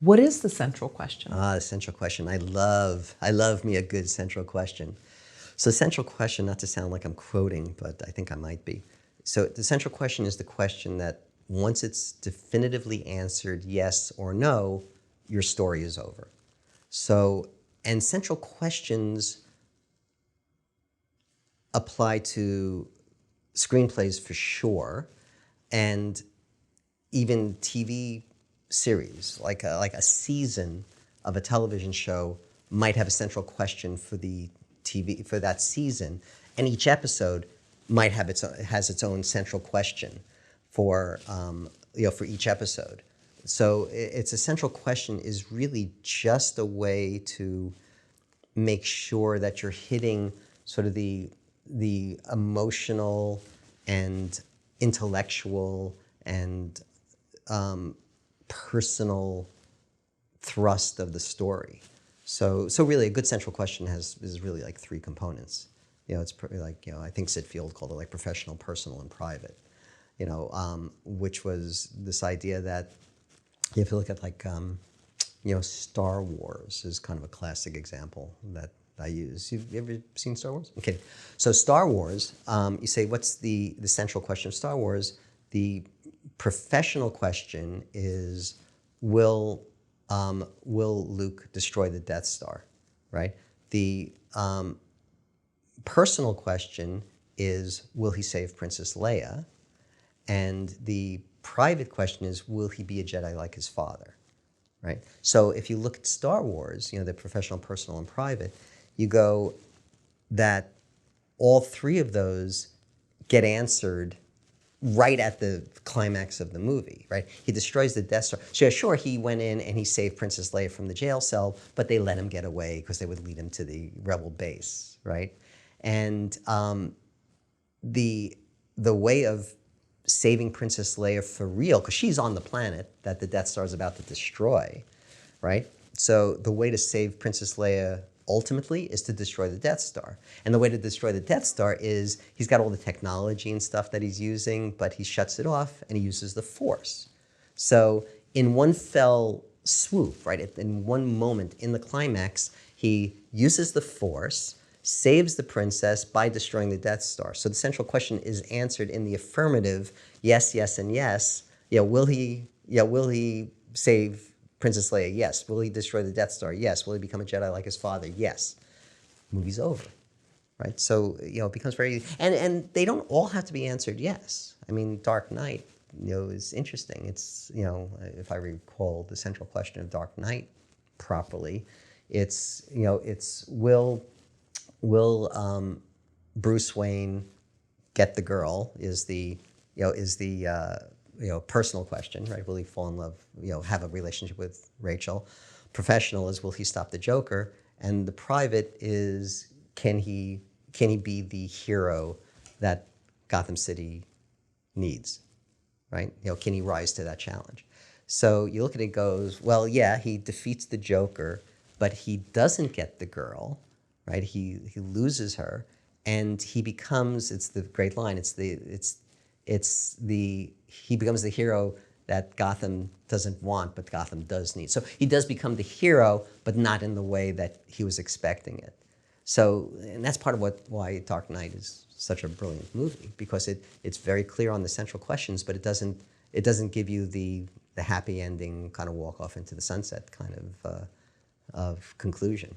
What is the central question? The central question. I love me a good central question. So the central question, not to sound like I'm quoting, but I think I might be. So the central question is the question that once it's definitively answered yes or no, your story is over. So, and central questions apply to screenplays for sure, and even TV series, like a season of a television show might have a central question for the TV for that season, and each episode might have has its own central question for for each episode. So it's a central question is really just a way to make sure that you're hitting sort of the emotional and intellectual and personal thrust of the story. So really, a good central question is really like three components. It's like I think Sid Field called it like professional, personal, and private. Which was this idea that if you look at like Star Wars is kind of a classic example that I use. You ever seen Star Wars? Okay, so Star Wars. You say, what's the central question of Star Wars? The professional question is, will Luke destroy the Death Star, right? The personal question is, will he save Princess Leia? And the private question is, will he be a Jedi like his father, right? So if you look at Star Wars, the professional, personal, and private, you go that all three of those get answered right at the climax of the movie, right? He destroys the Death Star. So sure, he went in and he saved Princess Leia from the jail cell, but they let him get away because they would lead him to the rebel base, right? And the way of saving Princess Leia for real, because she's on the planet that the Death Star is about to destroy, right? So the way to save Princess Leia ultimately is to destroy the Death Star. And the way to destroy the Death Star is he's got all the technology and stuff that he's using, but he shuts it off and he uses the Force. So in one fell swoop, right, in one moment in the climax, he uses the Force, saves the princess by destroying the Death Star. So the central question is answered in the affirmative, yes, yes, and yes. Will he save Princess Leia? Yes. Will he destroy the Death Star? Yes. Will he become a Jedi like his father? Yes. Movie's over, right? So it becomes very and they don't all have to be answered yes. I mean, Dark Knight, is interesting. It's if I recall the central question of Dark Knight properly, it's will Bruce Wayne get the girl is the personal question, right? Will he fall in love, have a relationship with Rachel? Professional is, will he stop the Joker? And the private is, can he be the hero that Gotham City needs, right? Can he rise to that challenge? So you look at it and goes, well, yeah, he defeats the Joker, but he doesn't get the girl, right? He loses her, and he becomes, it's the great line, he becomes the hero that Gotham doesn't want, but Gotham does need. So he does become the hero, but not in the way that he was expecting it. So, and that's part of why Dark Knight is such a brilliant movie, because it's very clear on the central questions, but it doesn't give you the happy ending kind of walk off into the sunset kind of conclusion.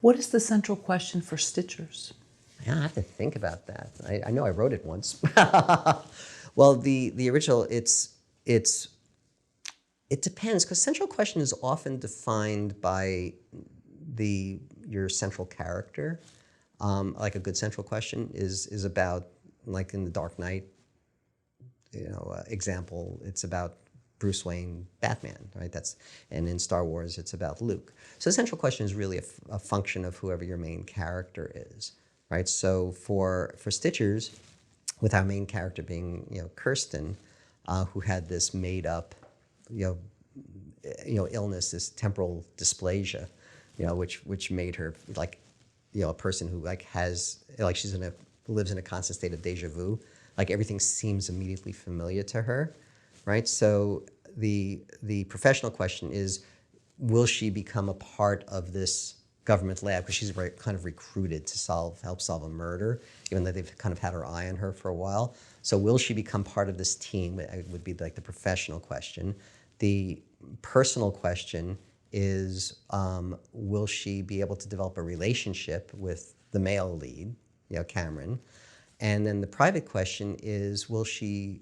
What is the central question for Stitchers? Yeah, I have to think about that. I know I wrote it once. Well, the original, it depends, because central question is often defined by your central character. Like a good central question is about, like in the Dark Knight, example, it's about Bruce Wayne, Batman, right? And in Star Wars, it's about Luke. So the central question is really a function of whoever your main character is, right? So for Stitchers, with our main character being Kirsten, who had this made up illness, this temporal dysplasia, which made her like a person who lives in a constant state of deja vu. Like everything seems immediately familiar to her, right? So the professional question is, will she become a part of this government lab? Because she's kind of recruited to help solve a murder, even though they've kind of had her eye on her for a while. So will she become part of this team? It would be like the professional question. The personal question is, will she be able to develop a relationship with the male lead, Cameron? And then the private question is, will she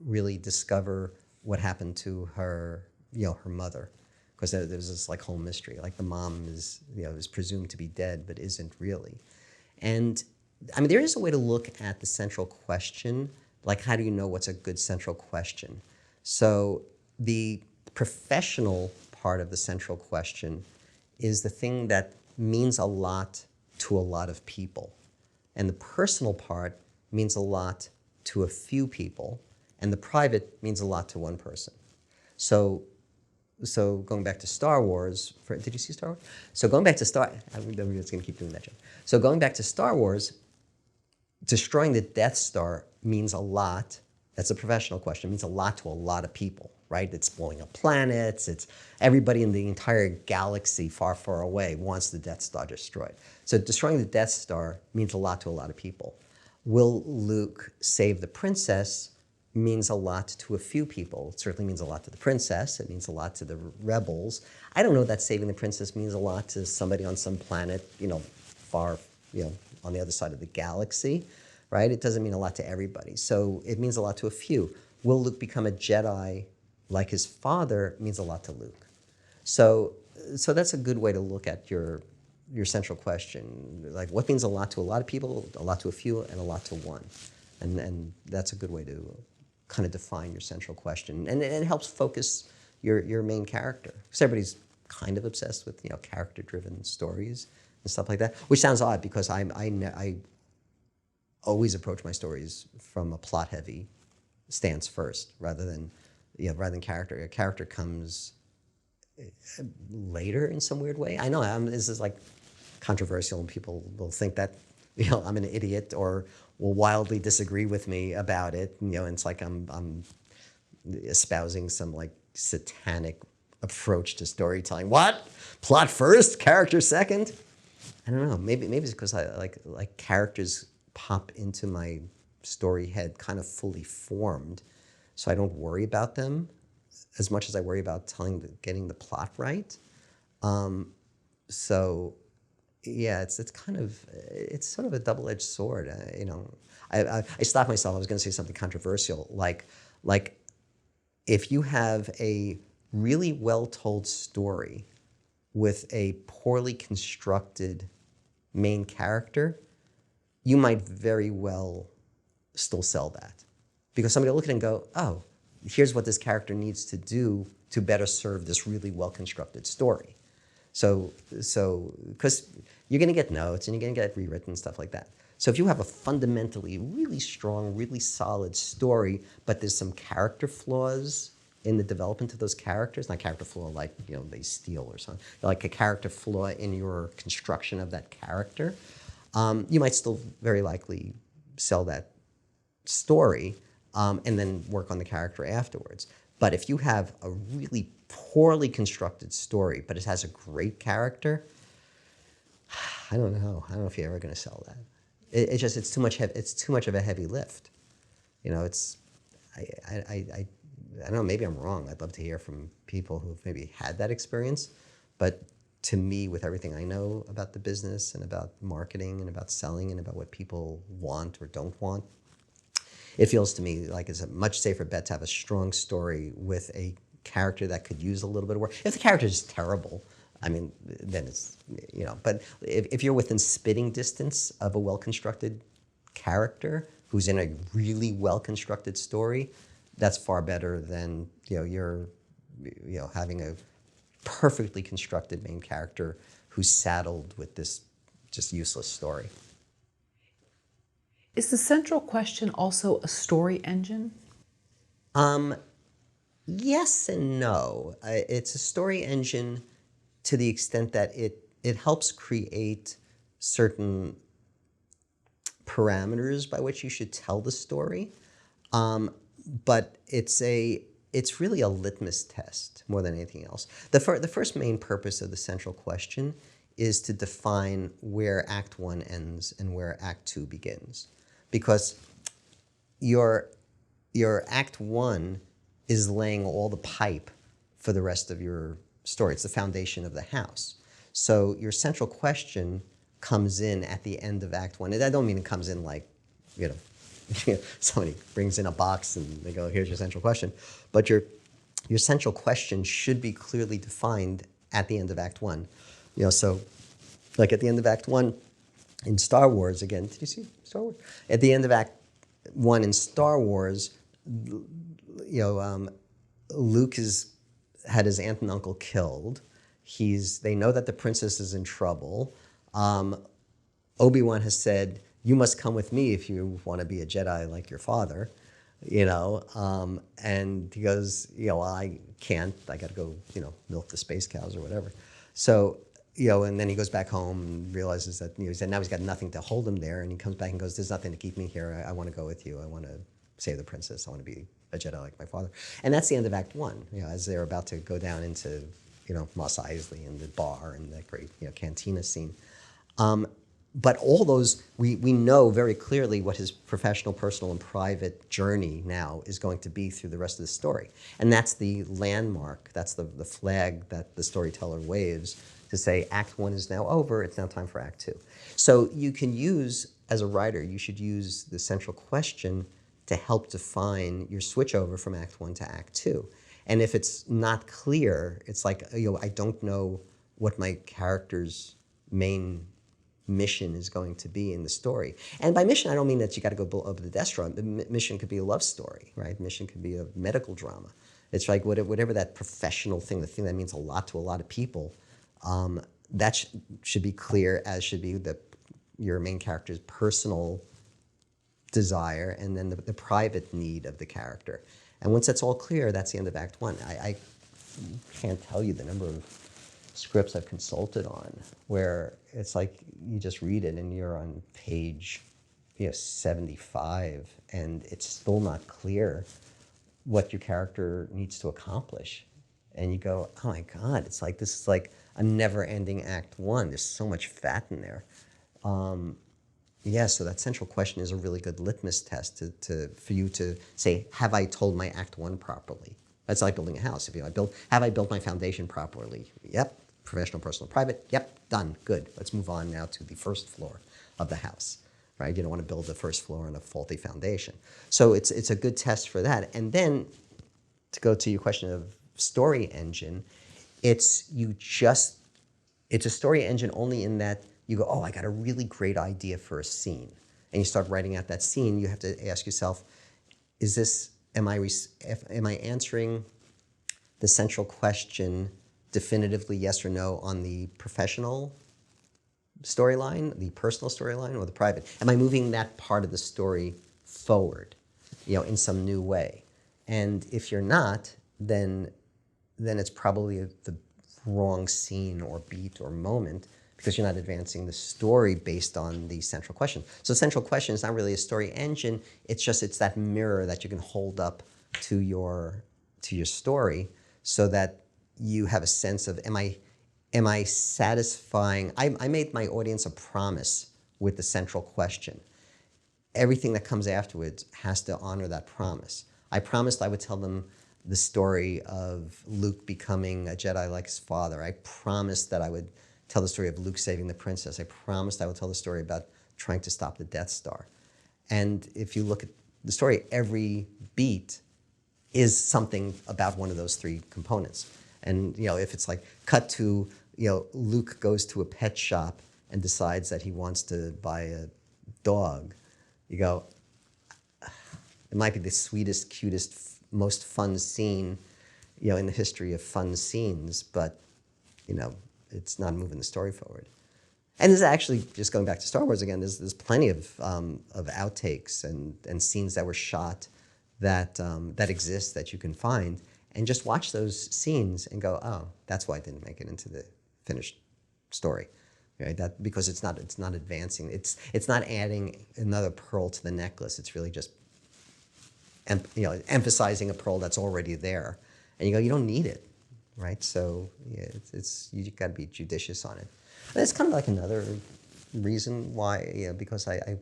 really discover what happened to her, her mother? Because there's this like whole mystery, like the mom is, is presumed to be dead, but isn't really. And I mean, there is a way to look at the central question, like how do you know what's a good central question? So the professional part of the central question is the thing that means a lot to a lot of people. And the personal part means a lot to a few people, and the private means a lot to one person. So going back to Star Wars, did you see Star Wars? So going back to I'm just going to keep doing that joke. So going back to Star Wars, destroying the Death Star means a lot. That's a professional question. It means a lot to a lot of people, right? It's blowing up planets. It's everybody in the entire galaxy far, far away wants the Death Star destroyed. So destroying the Death Star means a lot to a lot of people. Will Luke save the princess means a lot to a few people. It certainly means a lot to the princess. It means a lot to the rebels. I don't know that saving the princess means a lot to somebody on some planet, far, on the other side of the galaxy, right? It doesn't mean a lot to everybody. So it means a lot to a few. Will Luke become a Jedi like his father means a lot to Luke. So that's a good way to look at your central question. Like what means a lot to a lot of people, a lot to a few, and a lot to one. And that's a good way to kind of define your central question. And it helps focus your main character. Because everybody's kind of obsessed with character-driven stories and stuff like that, which sounds odd because I always approach my stories from a plot-heavy stance first, rather than character. A character comes later in some weird way. I know this is like controversial, and people will think that I'm an idiot or will wildly disagree with me about it. And it's like I'm espousing some like satanic approach to storytelling. What? Plot first, character second? I don't know. Maybe it's because I like characters pop into my story head kind of fully formed, so I don't worry about them as much as I worry about getting the plot right. So yeah, it's sort of a double-edged sword. I stopped myself. I was going to say something controversial, like if you have a really well-told story with a poorly constructed main character, you might very well still sell that. Because somebody will look at it and go, oh, here's what this character needs to do to better serve this really well-constructed story. So because you're going to get notes and you're going to get rewritten and stuff like that. So if you have a fundamentally really strong, really solid story, but there's some character flaws in the development of those characters, not character flaw like they steal or something, like a character flaw in your construction of that character, you might still very likely sell that story and then work on the character afterwards. But if you have a really poorly constructed story, but it has a great character, I don't know if you're ever going to sell that. It's too much. It's too much of a heavy lift. I don't know. Maybe I'm wrong. I'd love to hear from people who've maybe had that experience. But to me, with everything I know about the business and about marketing and about selling and about what people want or don't want, it feels to me like it's a much safer bet to have a strong story with a character that could use a little bit of work. If the character is terrible, I mean, then it's, but if you're within spitting distance of a well-constructed character who's in a really well-constructed story, that's far better than, you're having a perfectly constructed main character who's saddled with this just useless story. Is the central question also a story engine? Yes and no. It's a story engine to the extent that it helps create certain parameters by which you should tell the story. But it's a it's really a litmus test more than anything else. The first main purpose of the central question is to define where Act 1 ends and where Act 2 begins. Because your Act 1 is laying all the pipe for the rest of your story. It's the foundation of the house. So your central question comes in at the end of Act 1. And I don't mean it comes in like, you know, somebody brings in a box and they go, here's your central question. But your central question should be clearly defined at the end of Act 1. You know, so like at the end of Act 1 in Star Wars, again, did you see Star Wars? At the end of Act 1 in Star Wars, you know, Luke had his aunt and uncle killed. They know that the princess is in trouble. Obi-Wan has said, you must come with me if you want to be a Jedi like your father, you know. And he goes, you know, well, I can't. I got to go, you know, milk the space cows or whatever. So, you know, and then he goes back home and realizes that, you know, now he's got nothing to hold him there. And he comes back and goes, there's nothing to keep me here. I want to go with you. I want to save the princess. I want to be a Jedi like my father. And that's the end of Act 1, you know, as they're about to go down into, you know, Mos Eisley and the bar and that great, you know, cantina scene. But all those, we know very clearly what his professional, personal, and private journey now is going to be through the rest of the story. And that's the landmark, that's the flag that the storyteller waves to say Act 1 is now over, it's now time for Act 2. So you can use, as a writer, you should use the central question to help define your switch over from Act 1 to Act 2. And if it's not clear, it's like, you know, I don't know what my character's main mission is going to be in the story. And by mission, I don't mean that you got to go blow up the Death Star. The mission could be a love story, right? Mission could be a medical drama. It's like whatever that professional thing, the thing that means a lot to a lot of people, that should be clear, as should be your main character's personal desire and then the private need of the character. And once that's all clear, that's the end of Act 1. I can't tell you the number of scripts I've consulted on where it's like you just read it and you're on page 75 and it's still not clear what your character needs to accomplish. And you go, oh my God, it's like this is like a never-ending Act 1. There's so much fat in there. Yeah, so that central question is a really good litmus test for you to say, have I told my Act 1 properly? That's like building a house. Have I built my foundation properly? Yep. Professional, personal, private. Yep, done, good. Let's move on now to the first floor of the house, right? You don't want to build the first floor on a faulty foundation. So it's a good test for that. And then to go to your question of story engine, it's a story engine only in that you go, oh, I got a really great idea for a scene. And you start writing out that scene, you have to ask yourself, am I answering the central question definitively yes or no on the professional storyline, the personal storyline, or the private? Am I moving that part of the story forward, you know, in some new way? And if you're not, then it's probably the wrong scene or beat or moment because you're not advancing the story based on the central question. So central question is not really a story engine. It's that mirror that you can hold up to your story so that you have a sense of, am I satisfying? I made my audience a promise with the central question. Everything that comes afterwards has to honor that promise. I promised I would tell them the story of Luke becoming a Jedi like his father. I promised that I would tell the story of Luke saving the princess. I promised I would tell the story about trying to stop the Death Star. And if you look at the story, every beat is something about one of those three components. And you know, if it's like cut to, you know, Luke goes to a pet shop and decides that he wants to buy a dog, you go, it might be the sweetest, cutest, most fun scene, you know, in the history of fun scenes, but you know, it's not moving the story forward. And there's actually, just going back to Star Wars again, there's plenty of outtakes and scenes that were shot that exist that you can find, and just watch those scenes and go, oh, that's why I didn't make it into the finished story, right? That because it's not advancing. It's not adding another pearl to the necklace. It's really just emphasizing a pearl that's already there, and you go, you don't need it, right? So yeah, you got to be judicious on it. And it's kind of like another reason why, because I've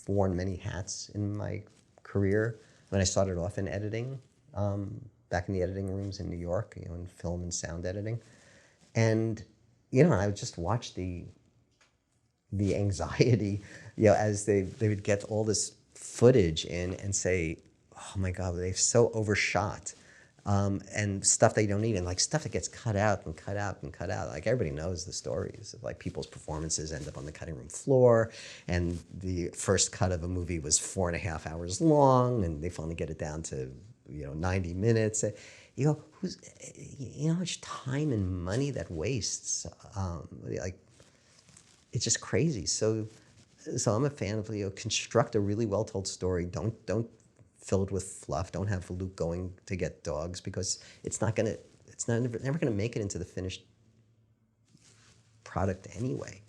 worn many hats in my career. When I started off in editing, back in the editing rooms in New York, in film and sound editing, and I would just watch the anxiety, as they would get all this footage in and say, oh my God, they've so overshot, and stuff they don't need, and like stuff that gets cut out and cut out and cut out. Like everybody knows the stories of like people's performances end up on the cutting room floor, and the first cut of a movie was 4.5 hours long, and they finally get it down to 90 minutes. How much time and money that wastes. Like, it's just crazy. So I'm a fan of construct a really well told story. Don't fill it with fluff. Don't have Luke going to get dogs, because it's never gonna make it into the finished product anyway.